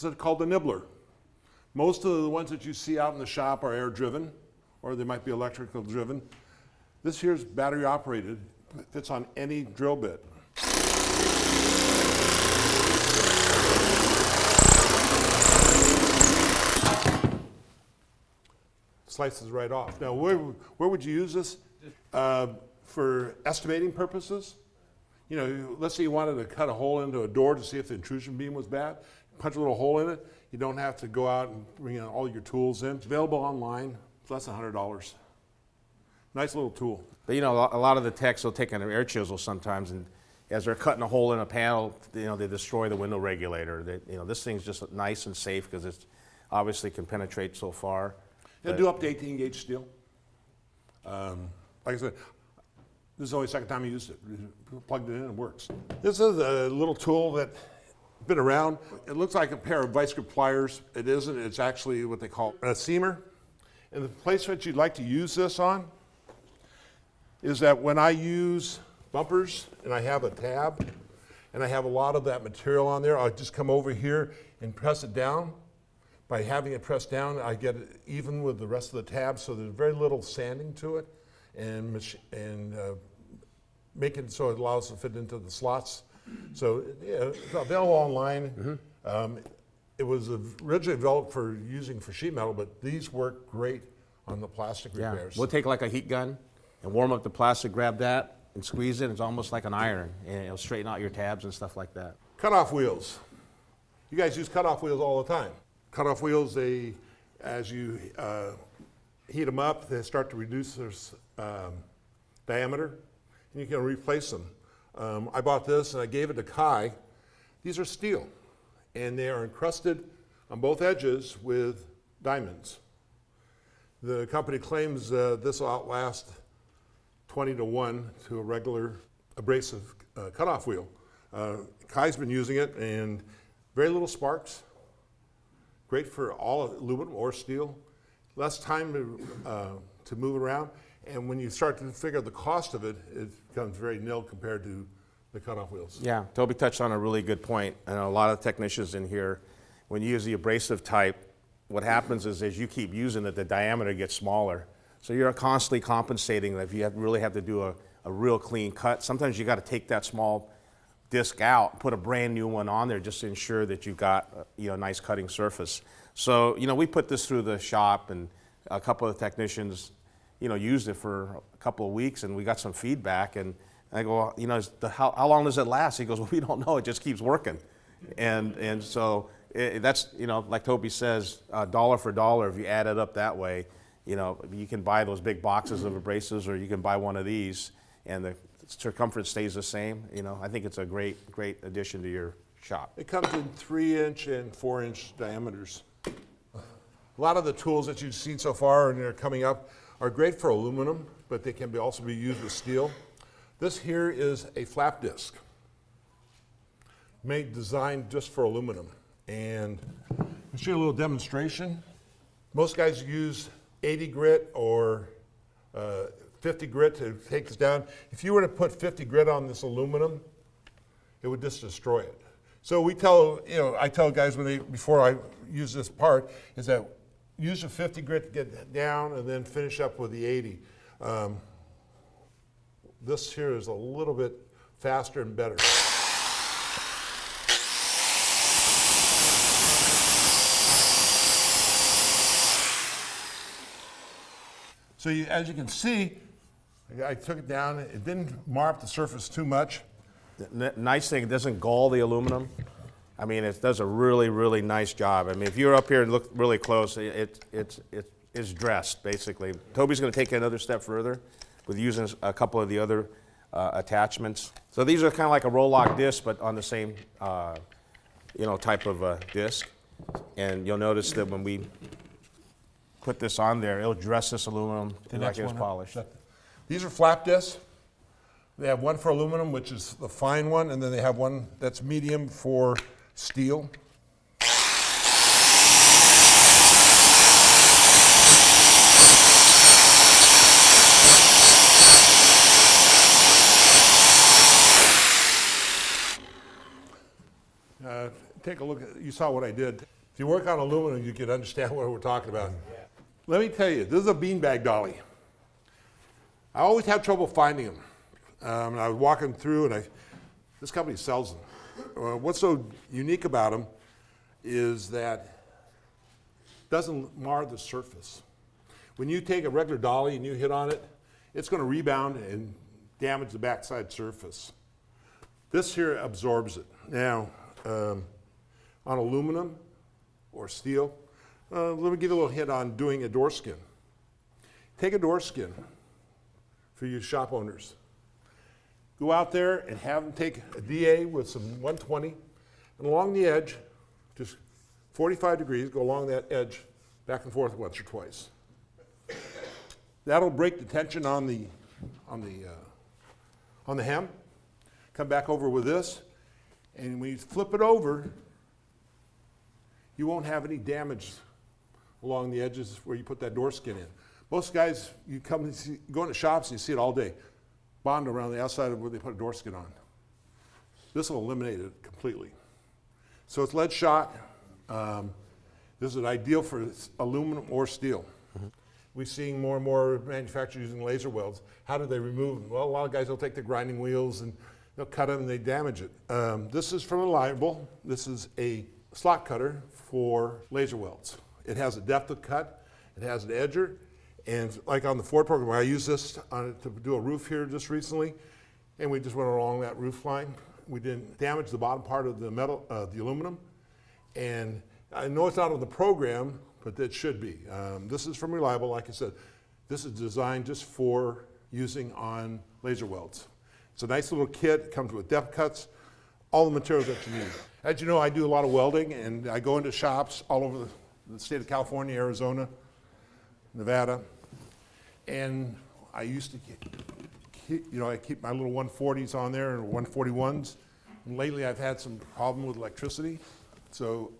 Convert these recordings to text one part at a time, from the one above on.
It's called the nibbler. Most of the ones that you see out in the shop are air driven, or they might be electrical driven. This here's battery operated, fits on any drill bit. Slices right off. Now, where would you use this? For estimating purposes. You know, let's say you wanted to cut a hole into a door to see if the intrusion beam was bad. Punch a little hole in it. You don't have to go out and bring in all your tools in. It's available online. It's less than $100. Nice little tool. But you know, a lot of the techs will take an air chisel sometimes, and as they're cutting a hole in a panel, you know, they destroy the window regulator. You know, this thing's just nice and safe because it obviously can penetrate so far. It'll do up to 18 gauge steel. Like I said, this is the only second time I used it. Plugged it in and it works. This is a little tool that's been around. It looks like a pair of vice grip pliers. It isn't. It's actually what they call a seamer. And the place that you'd like to use this on is that when I use bumpers and I have a tab and I have a lot of that material on there, I'll just come over here and press it down. By having it pressed down, I get it even with the rest of the tabs, so there's very little sanding to it, and make it so it allows it to fit into the slots. So yeah, it's available online. Mm-hmm. It was originally developed for using for sheet metal, but these work great on the plastic repairs. We'll take like a heat gun and warm up the plastic, grab that and squeeze it. It's almost like an iron, and it'll straighten out your tabs and stuff like that. Cutoff wheels. You guys use cutoff wheels all the time. Cutoff wheels, as you heat them up, they start to reduce their diameter, and you can replace them. I bought this and I gave it to Kai. These are steel, and they are encrusted on both edges with diamonds. The company claims this will outlast 20-to-1 to a regular abrasive cutoff wheel. Kai's been using it, and very little sparks. Great for all aluminum or steel. Less time to move around. And when you start to figure the cost of it, it becomes very nil compared to the cutoff wheels. Yeah, Toby touched on a really good point. And a lot of technicians in here, when you use the abrasive type, what happens is as you keep using it, the diameter gets smaller. So you're constantly compensating that if you really have to do a real clean cut. Sometimes you got to take that small disc out, put a brand new one on there just to ensure that you've got a nice cutting surface. So we put this through the shop, and a couple of technicians used it for a couple of weeks, and we got some feedback. And I go, how long does it last? He goes, well, we don't know. It just keeps working. And so that's like Toby says, dollar for dollar. If you add it up that way, you can buy those big boxes of abrasives, or you can buy one of these, and the circumference stays the same. I think it's a great addition to your shop. It comes in 3-inch and 4-inch diameters. A lot of the tools that you've seen so far and they're coming up are great for aluminum, but they can also be used with steel. This here is a flap disc, designed just for aluminum. And I'll show you a little demonstration. Most guys use 80 grit or 50 grit to take this down. If you were to put 50 grit on this aluminum, it would just destroy it. So I tell guys before I use this part, is that use the 50 grit to get down and then finish up with the 80. This here is a little bit faster and better. So as you can see, I took it down. It didn't mar up the surface too much. The nice thing, it doesn't gall the aluminum. I mean, it does a really, really nice job. I mean, if you're up here and look really close, it's dressed, basically. Toby's going to take it another step further with using a couple of the other attachments. So these are kind of like a roll-lock disc, but on the same type of disc. And you'll notice that when we put this on there, it'll dress this aluminum like it's polished. These are flap discs. They have one for aluminum, which is the fine one, and then they have one that's medium for steel. take a look at, you saw what I did. If you work on aluminum, you can understand what we're talking about. Let me tell you, this is a beanbag dolly. I always have trouble finding them. And I was walking through, and this company sells them. What's so unique about them is that it doesn't mar the surface. When you take a regular dolly and you hit on it, it's going to rebound and damage the backside surface. This here absorbs it. Now, on aluminum or steel, let me give you a little hint on doing a door skin. Take a door skin for you shop owners. Go out there and have them take a DA with some 120, and along the edge, just 45 degrees, go along that edge back and forth once or twice. That'll break the tension on the hem. Come back over with this, and when you flip it over, you won't have any damage along the edges where you put that door skin in. Most guys, you come and see, go into shops and you see it all day. Bondo around the outside of where they put a door skin on. This will eliminate it completely. So it's lead shot. This is ideal for aluminum or steel. Mm-hmm. We're seeing more and more manufacturers using laser welds. How do they remove them? Well, a lot of guys will take the grinding wheels and they'll cut them and they damage it. This is from Reliable. This is a slot cutter for laser welds. It has a depth of cut, it has an edger, and like on the Ford program, I used this to do a roof here just recently, and we just went along that roof line. We didn't damage the bottom part of the metal, the aluminum, and I know it's not on the program, but it should be. This is from Reliable, like I said. This is designed just for using on laser welds. It's a nice little kit, it comes with depth cuts, all the materials that you need. As you know, I do a lot of welding, and I go into shops all over the state of California, Arizona, Nevada, and I used to I keep my little 140s on there and 141s, and lately I've had some problem with electricity, so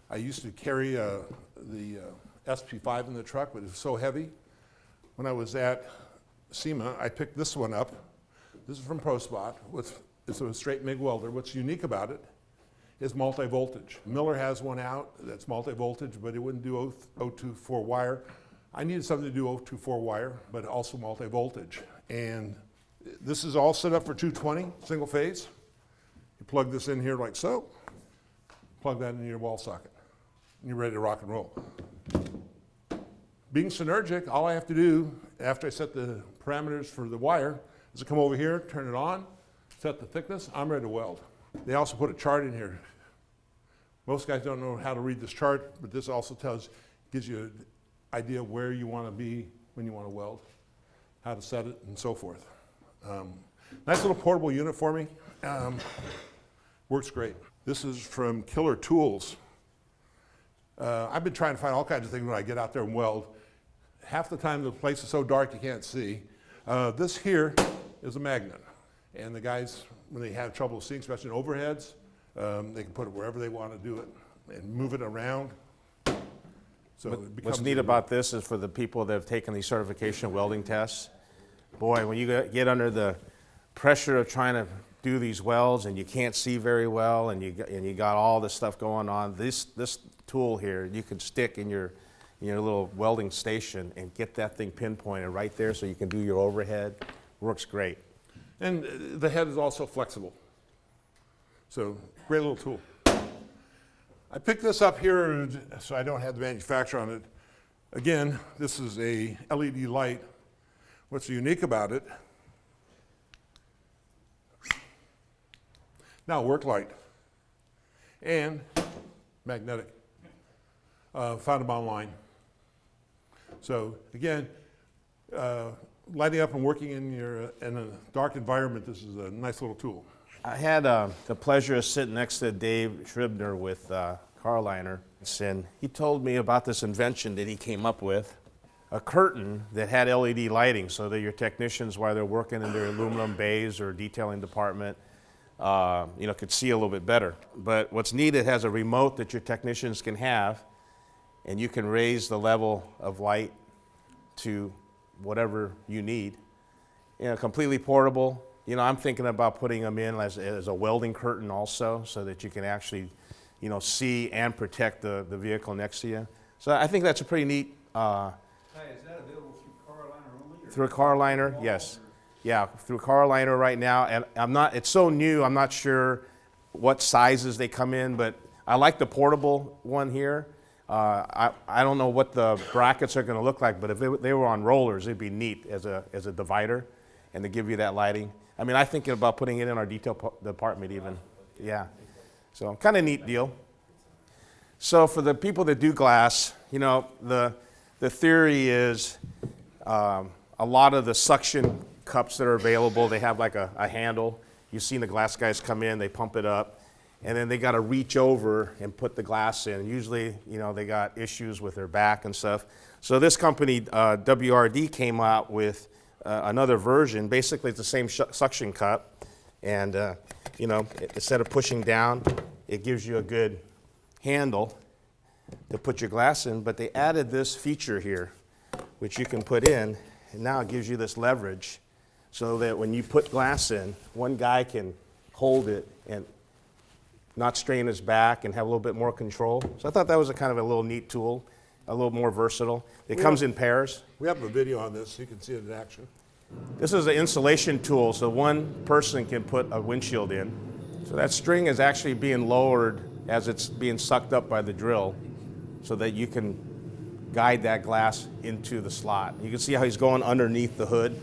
I used to carry the SP5 in the truck, but it's so heavy. When I was at SEMA, I picked this one up. This is from ProSpot. It's a straight MIG welder. What's unique about it is multi-voltage. Miller has one out that's multi-voltage, but it wouldn't do 024 wire. I needed something to do 024 wire, but also multi-voltage. And this is all set up for 220, single phase. You plug this in here like so, plug that into your wall socket, and you're ready to rock and roll. Being Synergic, all I have to do after I set the parameters for the wire is to come over here, turn it on, set the thickness, I'm ready to weld. They also put a chart in here. Most guys don't know how to read this chart, but this also gives you an idea where you want to be when you want to weld, how to set it, and so forth. Nice little portable unit for me. Works great. This is from Killer Tools. I've been trying to find all kinds of things when I get out there and weld. Half the time the place is so dark you can't see. This here is a magnet. And the guys, when they have trouble seeing, especially in overheads, they can put it wherever they want to do it and move it around. So it becomes What's neat about this is for the people that have taken these certification welding tests, boy, when you get under the pressure of trying to do these welds and you can't see very well and you got all this stuff going on, this tool here you can stick in your little welding station and get that thing pinpointed right there so you can do your overhead. Works great. And the head is also flexible. So, great little tool. I picked this up here so I don't have the manufacturer on it. Again, this is a LED light. What's unique about it? Now, work light and magnetic. Found them online. So, again, lighting up and working in a dark environment, this is a nice little tool. I had the pleasure of sitting next to Dave Shribner with Carliner, and he told me about this invention that he came up with, a curtain that had LED lighting so that your technicians, while they're working in their aluminum bays or detailing department, could see a little bit better. But what's neat, it has a remote that your technicians can have, and you can raise the level of light to whatever you need. Completely portable, I'm thinking about putting them in as a welding curtain also, so that you can actually, see and protect the vehicle next to you. So I think that's a pretty neat. Hey, is that available through car liner only? Through a car liner, yes. Yeah, through a car liner right now. And it's so new, I'm not sure what sizes they come in, but I like the portable one here. I don't know what the brackets are going to look like, but if they were on rollers, it'd be neat as a divider and to give you that lighting. I mean, I'm thinking about putting it in our detail department even. Yeah. So kind of neat deal. So for the people that do glass, the theory is a lot of the suction cups that are available, they have like a handle. You've seen the glass guys come in, they pump it up, and then they got to reach over and put the glass in. Usually, they got issues with their back and stuff. So this company, WRD, came out with another version. Basically, it's the same suction cup, and instead of pushing down, it gives you a good handle to put your glass in. But they added this feature here, which you can put in, and now it gives you this leverage, so that when you put glass in, one guy can hold it and not strain his back and have a little bit more control. So I thought that was a kind of a little neat tool, a little more versatile. It comes in pairs. We have a video on this, so you can see it in action. This is an insulation tool, so one person can put a windshield in. So that string is actually being lowered as it's being sucked up by the drill, so that you can guide that glass into the slot. You can see how he's going underneath the hood.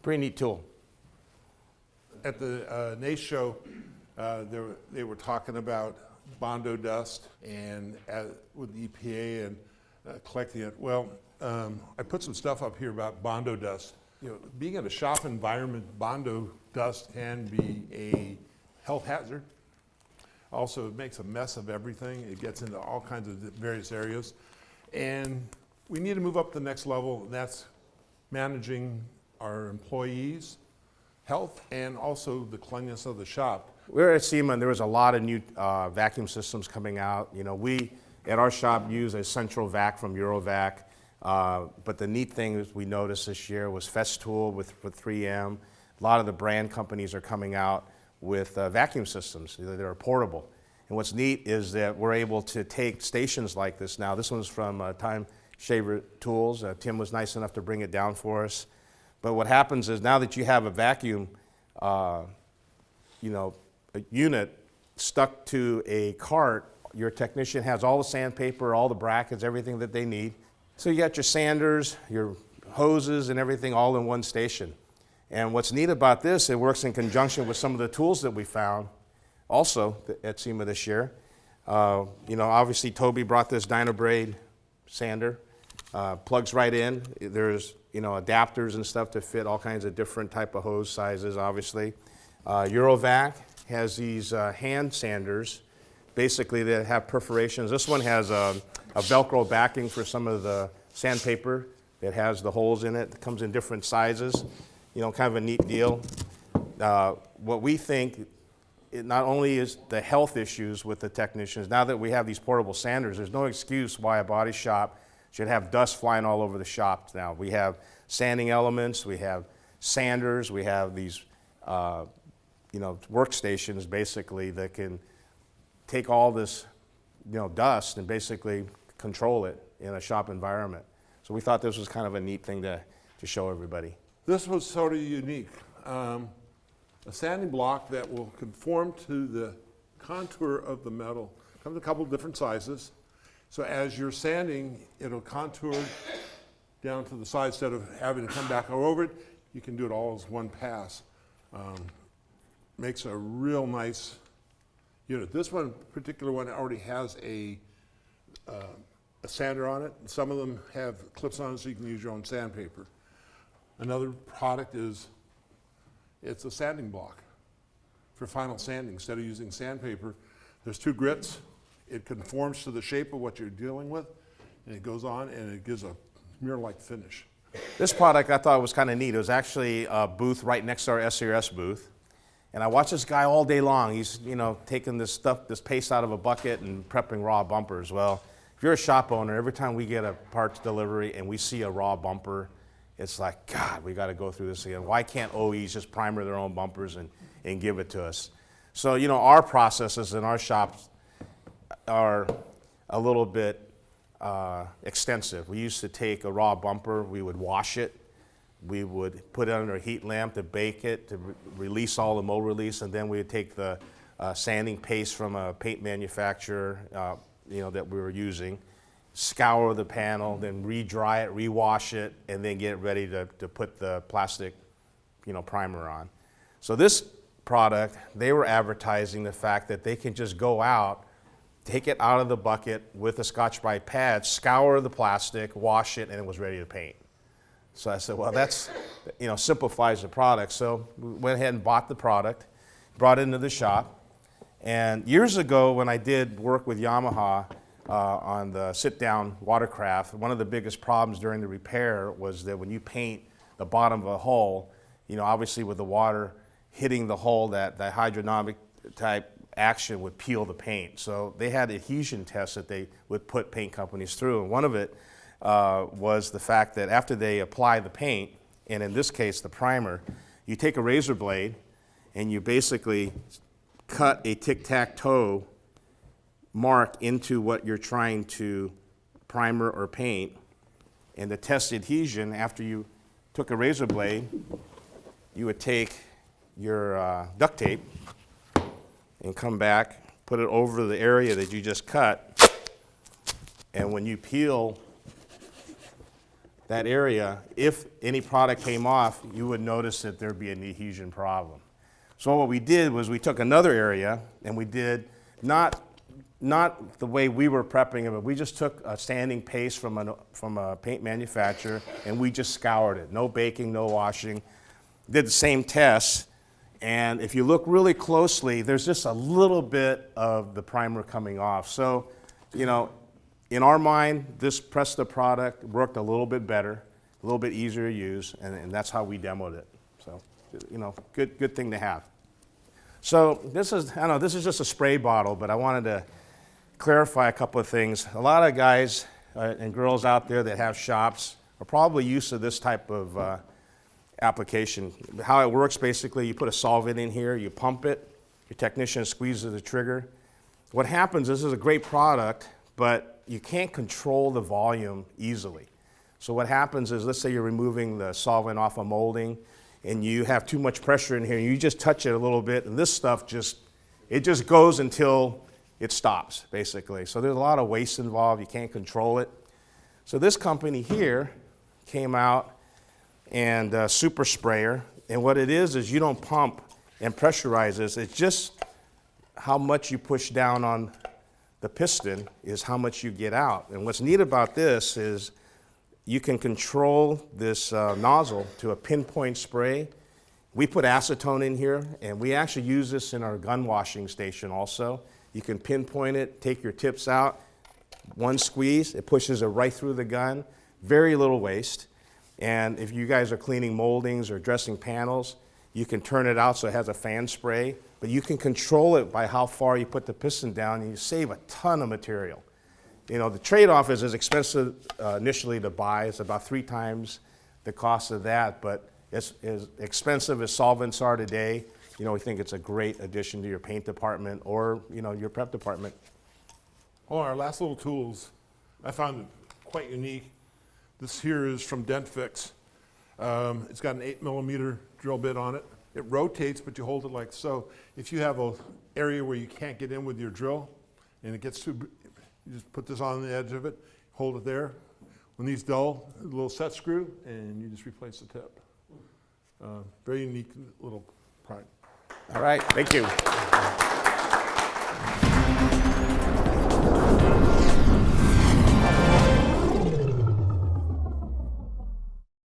Pretty neat tool. At the NACE show, they were talking about Bondo dust and with the EPA and collecting it. Well, I put some stuff up here about Bondo dust. Being in a shop environment, Bondo dust can be a health hazard. Also, it makes a mess of everything. It gets into all kinds of various areas. And we need to move up to the next level, and that's managing our employees' health and also the cleanliness of the shop. We were at SEMA, and there was a lot of new vacuum systems coming out. We, at our shop, use a central vac from Eurovac. But the neat thing is we noticed this year was Festool with 3M. A lot of the brand companies are coming out with vacuum systems that are portable. And what's neat is that we're able to take stations like this now. This one's from Time Shaver Tools. Tim was nice enough to bring it down for us. But what happens is now that you have a vacuum, a unit stuck to a cart, your technician has all the sandpaper, all the brackets, everything that they need. So you got your sanders, your hoses, and everything all in one station. And what's neat about this, it works in conjunction with some of the tools that we found also at SEMA this year. Obviously Toby brought this Dynabraid sander, plugs right in. There's adapters and stuff to fit all kinds of different type of hose sizes, obviously. Eurovac has these hand sanders, basically that have perforations. This one has a Velcro backing for some of the sandpaper that has the holes in it. It comes in different sizes, kind of a neat deal. What we think, it not only is the health issues with the technicians, now that we have these portable sanders, there's no excuse why a body shop should have dust flying all over the shop now. We have sanding elements, we have sanders, we have these workstations basically that can take all this dust and basically control it in a shop environment. So we thought this was kind of a neat thing to show everybody. This was sort of unique. A sanding block that will conform to the contour of the metal. Comes in a couple of different sizes. So as you're sanding, it'll contour down to the side instead of having to come back over it. You can do it all as one pass. Makes a real nice unit. This one, particular one, already has a sander on it. Some of them have clips on it so you can use your own sandpaper. Another product is, it's a sanding block for final sanding. Instead of using sandpaper, there's two grits. It conforms to the shape of what you're dealing with, and it goes on and it gives a mirror-like finish. This product I thought was kind of neat. It was actually a booth right next to our SCRS booth. And I watched this guy all day long. He's, taking this paste out of a bucket and prepping raw bumpers. Well, if you're a shop owner, every time we get a parts delivery and we see a raw bumper, it's like, God, we got to go through this again. Why can't OEs just primer their own bumpers and give it to us? So, you know, our processes in our shops are a little bit extensive. We used to take a raw bumper, we would wash it, we would put it under a heat lamp to bake it, to release all the mold release, and then we would take the sanding paste from a paint manufacturer, you know, that we were using, scour the panel, then re-dry it, re-wash it, and then get it ready to put the plastic, you know, primer on. So this product, they were advertising the fact that they can just go out, take it out of the bucket with a Scotch-Brite pad, scour the plastic, wash it, and it was ready to paint. So I said, well, that's, you know, simplifies the product. So we went ahead and bought the product, brought it into the shop. And years ago, when I did work with Yamaha on the sit-down watercraft, one of the biggest problems during the repair was that when you paint the bottom of a hull, you know, obviously with the water hitting the hull, that hydrodynamic type action would peel the paint. So they had adhesion tests that they would put paint companies through. And one of it was the fact that after they apply the paint, and in this case the primer, you take a razor blade and you basically cut a tic-tac-toe mark into what you're trying to primer or paint, and the test adhesion, after you took a razor blade, you would take your duct tape and come back, put it over the area that you just cut, and when you peel that area, if any product came off, you would notice that there'd be an adhesion problem. So what we did was we took another area and we did not the way we were prepping it, but we just took a sanding paste from a paint manufacturer and we just scoured it. No baking, no washing. Did the same tests, and if you look really closely, there's just a little bit of the primer coming off. So, you know, in our mind, this Presta product worked a little bit better, a little bit easier to use, and that's how we demoed it. So, you know, good thing to have. So this is, I know this is just a spray bottle, but I wanted to clarify a couple of things. A lot of guys and girls out there that have shops are probably used to this type of application. How it works, basically, you put a solvent in here, you pump it, your technician squeezes the trigger. What happens is, this is a great product, but you can't control the volume easily. So what happens is, let's say you're removing the solvent off a molding and you have too much pressure in here, and you just touch it a little bit, and this stuff just goes until it stops, basically. So there's a lot of waste involved, you can't control it. So this company here came out and super sprayer, and what it is you don't pump and pressurize this, it's just how much you push down on the piston is how much you get out. And what's neat about this is you can control this nozzle to a pinpoint spray. We put acetone in here, and we actually use this in our gun washing station also. You can pinpoint it, take your tips out, one squeeze, it pushes it right through the gun, very little waste. And if you guys are cleaning moldings or dressing panels, you can turn it out so it has a fan spray, but you can control it by how far you put the piston down, and you save a ton of material. You know, the trade-off is expensive initially to buy. It's about 3 times the cost of that, but as expensive as solvents are today, you know, we think it's a great addition to your paint department or, you know, your prep department. Oh, our last little tools, I found quite unique. This here is from Dent Fix. It's got an 8mm drill bit on it. It rotates, but you hold it like so. If you have an area where you can't get in with your drill and it gets too, you just put this on the edge of it, hold it there. When these dull, a little set screw, and you just replace the tip. Very unique little product. All right, thank you.